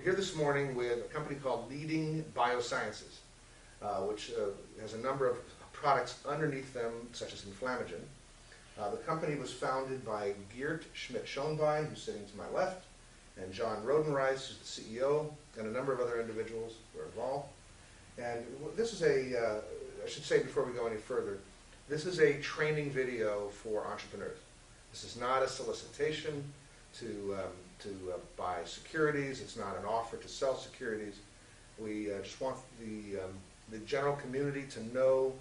here this morning with a company called Leading Biosciences, which has a number of products underneath them, such as Inflammagen. The company was founded by Geert Schmidt-Schoenbein, who's sitting to my left, and John Rodenreis, who's the CEO, and a number of other individuals who are involved. And this is I should say before we go any further, this is a training video for entrepreneurs. This is not a solicitation to buy securities. It's not an offer to sell securities. We just want the general community to know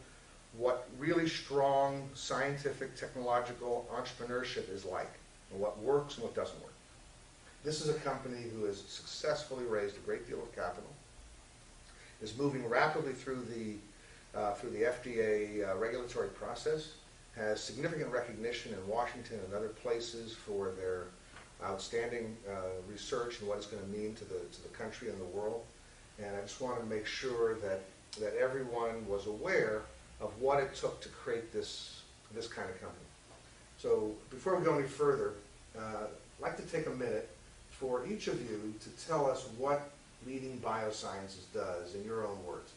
what really strong scientific, technological entrepreneurship is like, and what works and what doesn't work. This is a company who has successfully raised a great deal of capital, is moving rapidly through the FDA regulatory process, has significant recognition in Washington and other places for their outstanding research and what it's going to mean to the country and the world. And I just wanted to make sure that everyone was aware of what it took to create this kind of company. So before we go any further, I'd like to take a minute for each of you to tell us what Leading Biosciences does in your own words.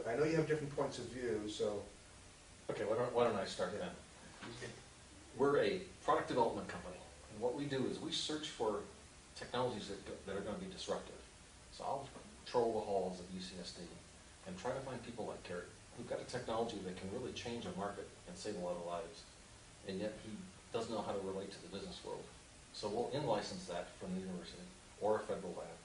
I know you have different points of view, so... Okay, why don't I start then? We're a product development company, and what we do is we search for technologies that are going to be disruptive. So I'll patrol the halls of UCSD and try to find people like Garrett, who've got a technology that can really change a market and save a lot of lives, and yet he doesn't know how to relate to the business world. So we'll in-license that from the university or a federal lab.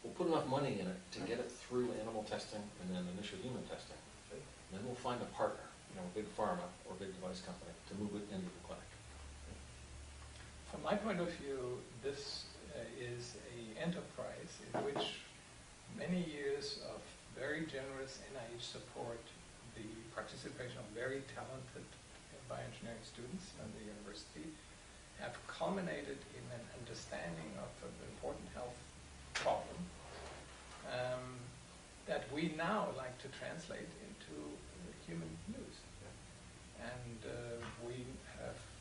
We'll put enough money in it to get it through animal testing and then initial human testing. And then we'll find a partner, a big pharma or big device company, to move it into the clinic. From my point of view, this is an enterprise in which many years of very generous NIH support, the participation of very talented bioengineering students at the university, have culminated in an understanding of an important health problem that we now like to translate into human use. And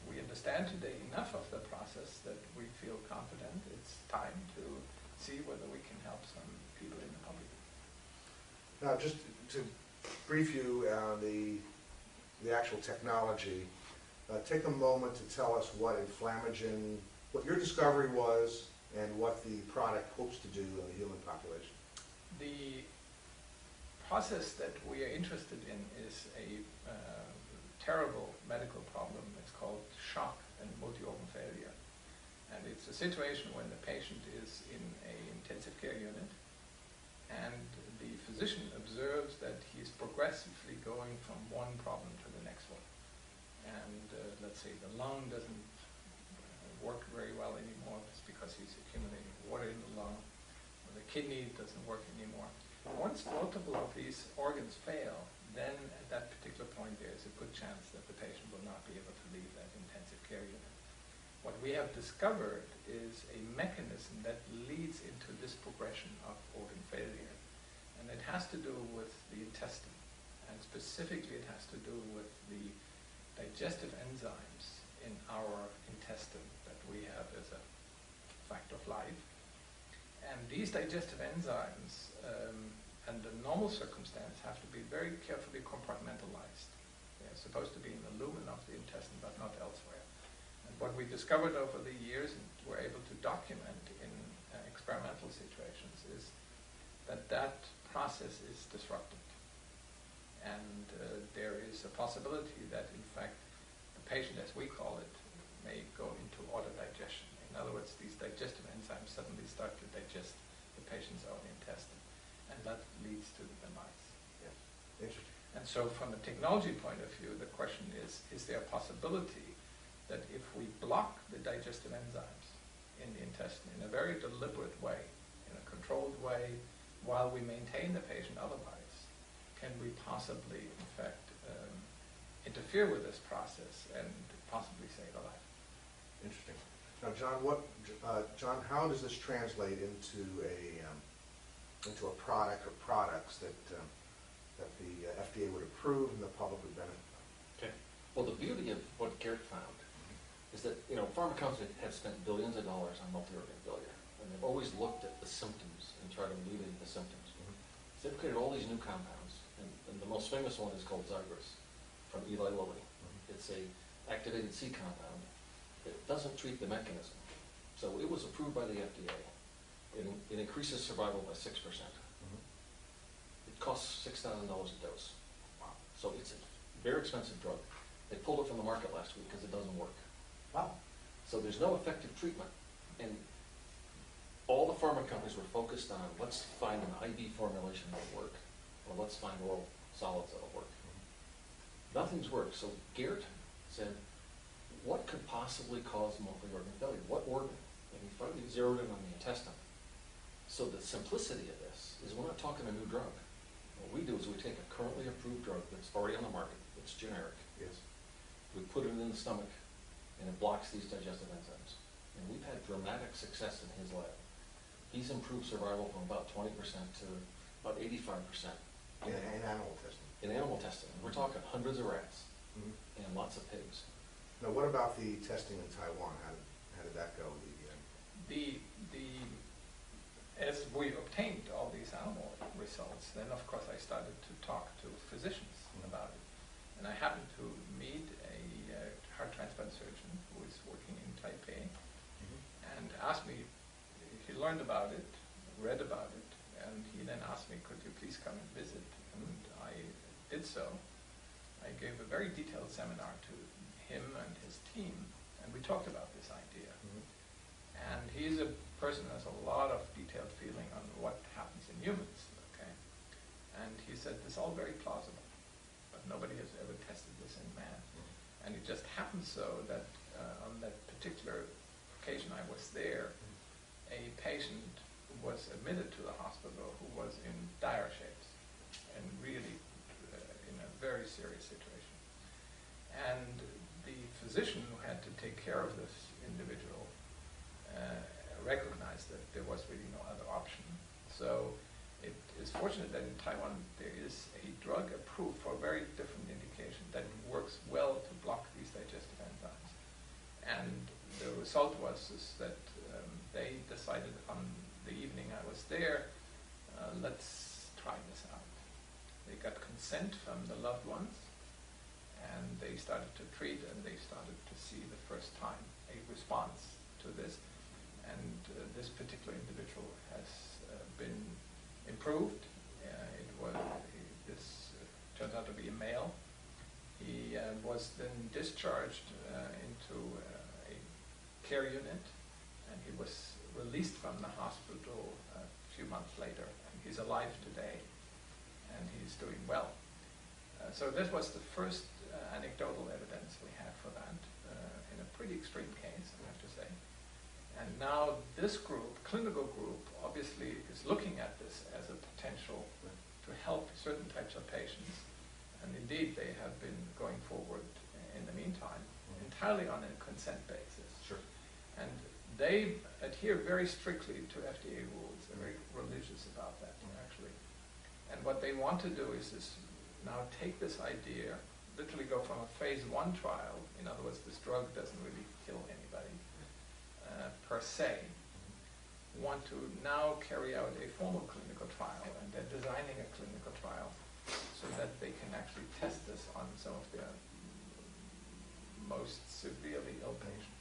we understand today enough of the process that we feel confident it's time to see whether we can help some people in the public. Now, just to brief you on the actual technology, take a moment to tell us what Inflammagen, what your discovery was, and what the product hopes to do in the human population. The process that we are interested in is a terrible medical problem. It's called shock and multi-organ failure. And it's a situation when the patient is in an intensive care unit and the physician observes that he's progressively going from one problem to the next one. And let's say the lung doesn't work very well anymore. It's because he's accumulating water in the lung. Or the kidney doesn't work anymore. Once multiple of these organs fail, then at that particular point there's a good chance that the patient will not be able to leave that intensive care unit. What we have discovered is a mechanism that leads into this progression of organ failure. And it has to do with the intestine. And specifically it has to do with the digestive enzymes in our intestine that we have as a fact of life. And these digestive enzymes, under normal circumstances, have to be very carefully compartmentalized. They're supposed to be in the lumen of the intestine, but not elsewhere. And what we discovered over the years, and were able to document in experimental situations, is that that process is disrupted. And there is a possibility that, in fact, the patient, as we call it, may go into autodigestion. In other words, these digestive enzymes suddenly start to digest the patient's own intestine, and that leads to the demise. Yes. Interesting. And so from a technology point of view, the question is there a possibility that if we block the digestive enzymes in the intestine in a very deliberate way, in a controlled way, while we maintain the patient otherwise, can we possibly, in fact, interfere with this process and possibly save a life? Interesting. Now, John, how does this translate into a product or products that the FDA would approve and the public would benefit from? Okay. Well, the beauty of what Garrett found is that pharma companies have spent billions of dollars on multi-organ failure. and they've always looked at the symptoms and tried to alleviate the symptoms. So they've created all these new compounds, and the most famous one is called Xigris from Eli Lilly. It's a activated C compound. It doesn't treat the mechanism. So it was approved by the FDA. It increases survival by 6%. It costs $6,000 a dose. So it's a very expensive drug. They pulled it from the market last week because it doesn't work. Wow. So there's no effective treatment. And all the pharma companies were focused on, let's find an IV formulation that'll work, or let's find oral solids that'll work. Nothing's worked. So Geert said, what could possibly cause multi-organ failure? What organ? And he finally zeroed in on the intestine. So the simplicity of this is we're not talking a new drug. What we do is we take a currently approved drug that's already on the market, it's generic. Yes. We put it in the stomach, and it blocks these digestive enzymes. And we've had dramatic success in his lab. He's improved survival from about 20% to about 85% In animal testing. in animal testing. We're talking hundreds of rats and lots of pigs. Now, what about the testing in Taiwan? How did that go? As we obtained all these animal results, then of course I started to talk to physicians about it. And I happened to meet a heart transplant surgeon who is working in Taipei and asked me, he learned about it, read about it, and he then asked me, could you please come and visit? And I did so. I gave a very detailed seminar to him and his team, and we talked about this idea. And he's a person who has a lot of detailed feeling on what happens in humans, okay? And he said, this is all very plausible, but nobody has ever tested this in man. And it just happened so that on that particular occasion I was there, a patient who was admitted to the hospital who was in dire shapes and really in a very serious situation. And the physician who had to take care of this individual recognized that there was really no other option. So it is fortunate that in Taiwan there is a drug approved for a very different indication that works well to block these digestive enzymes. And the result was that they decided on the evening I was there, let's try this out. They got consent from the loved ones, and they started to treat, and they started to see the first time a response to this. And this particular individual has been improved. This turns out to be a male. He was then discharged into a care unit, and he was released from the hospital a few months later. And he's alive today, and he's doing well. So this was the first anecdotal evidence we had for that in a pretty extreme case, I have to say. And now this group, clinical group, obviously is looking at this as a potential to help certain types of patients. And indeed, they have been going forward in the meantime, entirely on a consent basis. Sure. And they adhere very strictly to FDA rules. They're very religious about that, actually. And what they want to do is now take this idea, literally go from a phase 1 trial, in other words, this drug doesn't really kill anybody, per se, want to now carry out a formal clinical trial, and they're designing a clinical trial so that they can actually test this on some of their most severely ill patients.